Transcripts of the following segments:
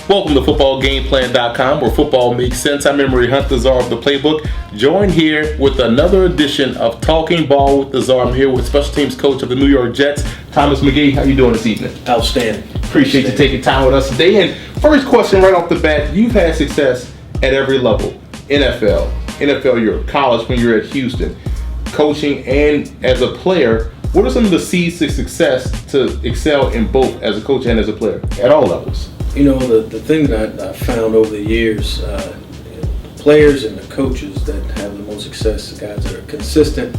Welcome to FootballGameplan.com, where football makes sense. I'm Emery Hunt, the Czar of the Playbook, joined here with another edition of Talking Ball with the Czar. I'm here with special teams coach of the New York Jets, Thomas McGaughey. How you doing this evening? Outstanding. Appreciate you taking time with us today. And first question right off the bat, you've had success at every level. NFL Europe, college when you're at Houston, coaching and as a player. What are some of the seeds to success to excel in both as a coach and as a player at all levels? You know, the thing that I found over the years, players and the coaches that have the most success, the guys that are consistent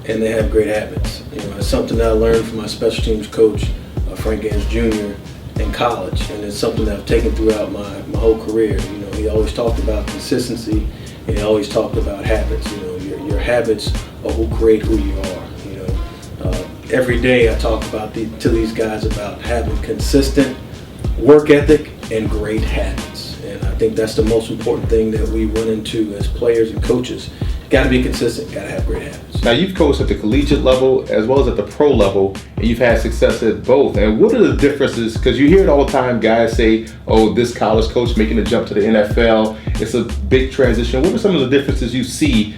and they have great habits. You know, it's something that I learned from my special teams coach, Frank Gans Jr. in college, and it's something that I've taken throughout my whole career. You know, he always talked about consistency, and he always talked about habits. You know, your habits are who create who you are. You know, every day I talk to these guys about having consistent work ethic and great habits, and I think that's the most important thing that we run into as players and coaches. Got to be consistent, got to have great habits. Now, you've coached at the collegiate level as well as at the pro level, and you've had success at both. And what are the differences? Because you hear it all the time, guys say, oh, this college coach making a jump to the NFL, it's a big transition. What are some of the differences you see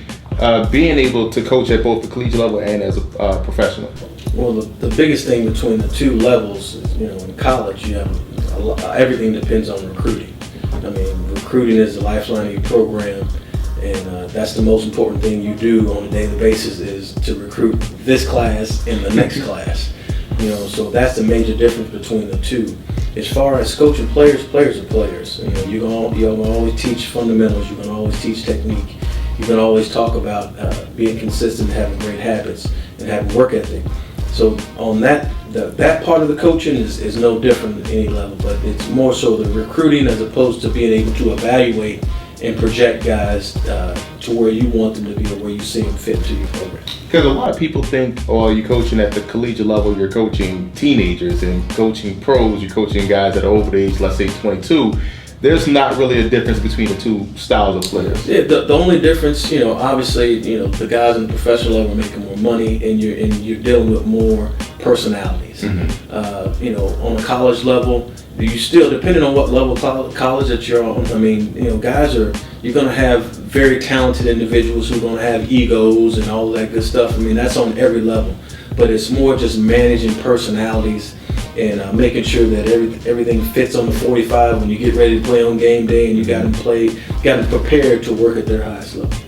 being able to coach at both the collegiate level and as a professional? Well, the biggest thing between the two levels is, you know, in college, you have everything depends on recruiting. I mean, recruiting is the lifeline of your program, and that's the most important thing you do on a daily basis is to recruit this class and the next class. You know, so that's the major difference between the two. As far as coaching players are players. You know, you're gonna always teach fundamentals. You're gonna always teach technique. You're gonna always talk about being consistent, having great habits, and having work ethic. So on that part of the coaching is no different at any level, but it's more so the recruiting as opposed to being able to evaluate and project guys to where you want them to be or where you see them fit into your program. Because a lot of people think, oh, you're coaching at the collegiate level, you're coaching teenagers, and coaching pros, you're coaching guys that are over the age, let's say 22. There's not really a difference between the two styles of players. Yeah, the only difference, you know, obviously, you know, the guys on the professional level are making more money, and you're dealing with more personalities. Mm-hmm. You know, on the college level, you still, depending on what level of college that you're on, I mean, you know, you're going to have very talented individuals who are going to have egos and all that good stuff. I mean, that's on every level, but it's more just managing personalities and making sure that everything fits on the 45 when you get ready to play on game day, and you got them prepared to work at their highest level.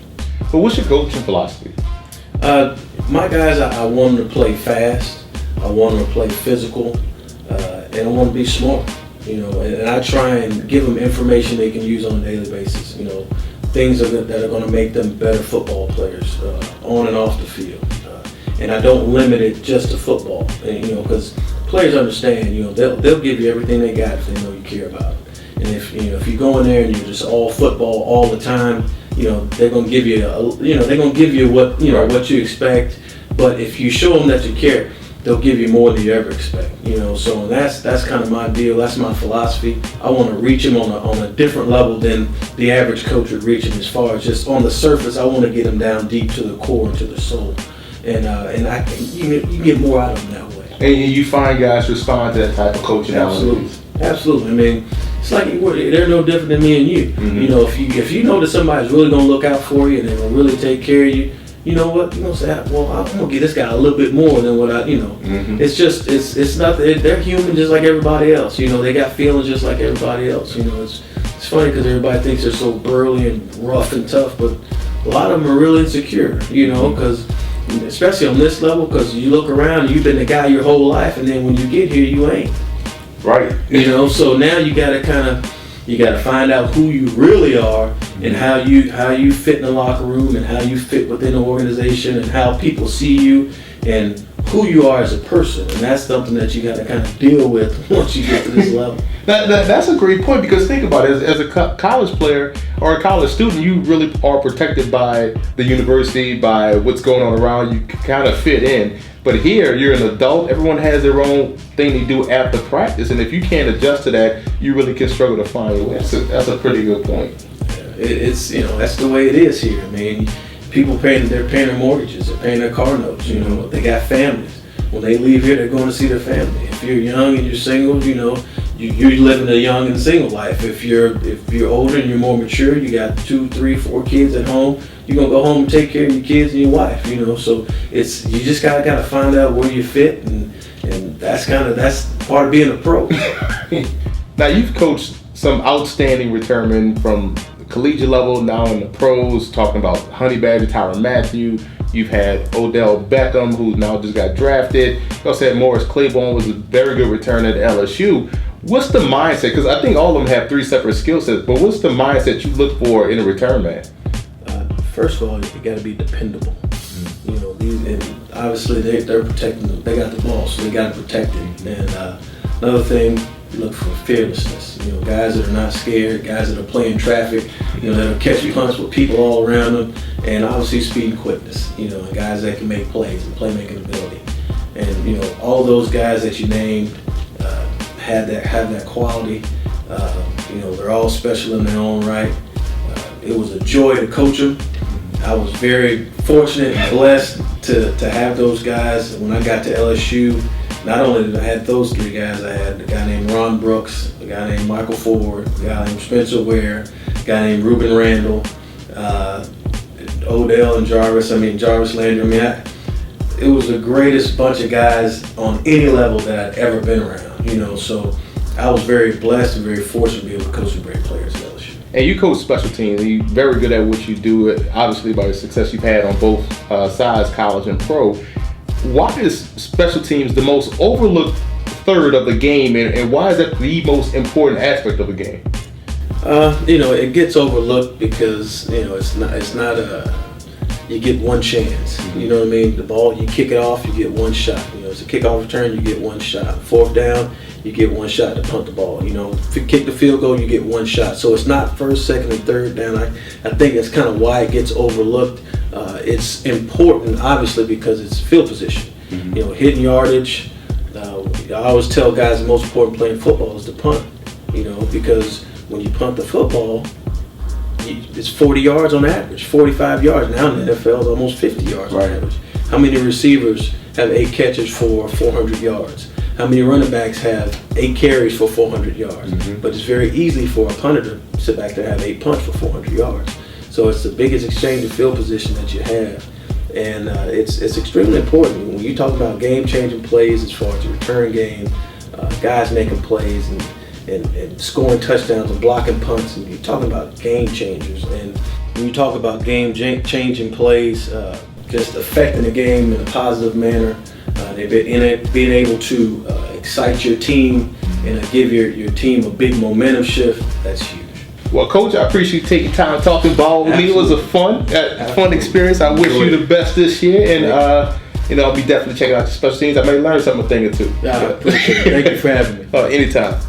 But what's your coaching philosophy? My guys, I want them to play fast, I want them to play physical, and I want them to be smart. You know, and I try and give them information they can use on a daily basis. You know, things that are going to make them better football players on and off the field. And I don't limit it just to football. And, you know, because players understand. You know, they'll give you everything they got if they know you care about it. And if you go in there and you're just all football all the time, you know, they're going to give you what you expect. But if you show them that you care, they'll give you more than you ever expect. You know, so that's kind of my deal. That's my philosophy. I want to reach them on a different level than the average coach would reach them. As far as just on the surface, I want to get them down deep to the core and to the soul, and you get more out of them that way. And you find guys respond to that type of coaching. Absolutely. I mean, it's like they're no different than me and you. Mm-hmm. You know, if you know that somebody's really going to look out for you and they're going to really take care of you, you know what? You know, say, well, I'm gonna give this guy a little bit more than what I, you know. Mm-hmm. It's just, it's not. They're human just like everybody else. You know, they got feelings just like everybody else. You know, it's funny because everybody thinks they're so burly and rough and tough, but a lot of them are really insecure. You know, because especially on this level, because you look around, you've been the guy your whole life, and then when you get here, you ain't. Right. You know, so now you got to find out who you really are and how you fit in the locker room and how you fit within the organization and how people see you and who you are as a person. And that's something that you got to kind of deal with once you get to this level. That's a great point, because think about it. As a college player or a college student, you really are protected by the university, by what's going on around. You kind of fit in. But here, you're an adult. Everyone has their own thing they do after practice, and if you can't adjust to that, you really can struggle to find your way. That's a pretty good point. It's, you know, that's the way it is here. I mean, people they're paying their mortgages, they're paying their car notes. You know, they got families. When they leave here, they're going to see their family. If you're young and you're single, you know, you're living a young and single life. If you're older and you're more mature, you got 2, 3, 4 kids at home. You're gonna go home and take care of your kids and your wife. So you just gotta find out where you fit, and that's part of being a pro. Now you've coached some outstanding returnmen from the collegiate level, now in the pros. Talking about Honey Badger, Tyrann Mathieu. You've had Odell Beckham, who now just got drafted. You also had Morris Claiborne, was a very good returner at LSU. What's the mindset? Because I think all of them have 3 separate skill sets, but what's the mindset you look for in a return man? First of all, you got to be dependable. And obviously they're protecting them. They got the ball, so they got to protect it. And another thing, look for fearlessness. Guys that are not scared, guys that are playing traffic, that'll catch punts with people all around them, and obviously speed and quickness. And guys that can make plays and playmaking ability. And all those guys that you named have that quality. They're all special in their own right. It was a joy to coach them. I was very fortunate and blessed to have those guys. When I got to LSU, not only did I have those 3 guys, I had a guy named Ron Brooks, a guy named Michael Ford, a guy named Spencer Ware, a guy named Ruben Randall, Odell and Jarvis Landry. It was the greatest bunch of guys on any level that I'd ever been around. So I was very blessed and very fortunate to be able to coach some great players at LSU. And you coach special teams, and you're very good at what you do, obviously by the success you've had on both sides, college and pro. Why is special teams the most overlooked third of the game, and why is that the most important aspect of the game? It gets overlooked because it's not you get one chance. You know what I mean? The ball, you kick it off, you get one shot. It's a kickoff return, you get one shot. 4th down, you get one shot to punt the ball. If you kick the field goal, you get one shot. So it's not 1st, 2nd, and 3rd down. I think that's kind of why it gets overlooked. It's important, obviously, because it's field position. Hitting yardage. I always tell guys the most important play in football is to punt. Because when you punt the football, it's 40 yards on average, 45 yards. Now in the NFL, it's almost 50 yards on average. How many receivers have 8 catches for 400 yards? How many running backs have 8 carries for 400 yards? But it's very easy for a punter to sit back there and have 8 punts for 400 yards. So it's the biggest exchange of field position that you have. And it's extremely important. When you talk about game-changing plays as far as the return game, guys making plays and scoring touchdowns and blocking punts, and you're talking about game changers. And when you talk about game-changing plays, just affecting the game in a positive manner, being able to excite your team and give your team a big momentum shift, that's huge. Well, Coach, I appreciate you taking time talking ball with me. It was a fun experience. I wish you the best this year, and I'll be definitely checking out your special teams. I may learn something, a thing or two. Yeah, I appreciate it. Thank you for having me. Anytime.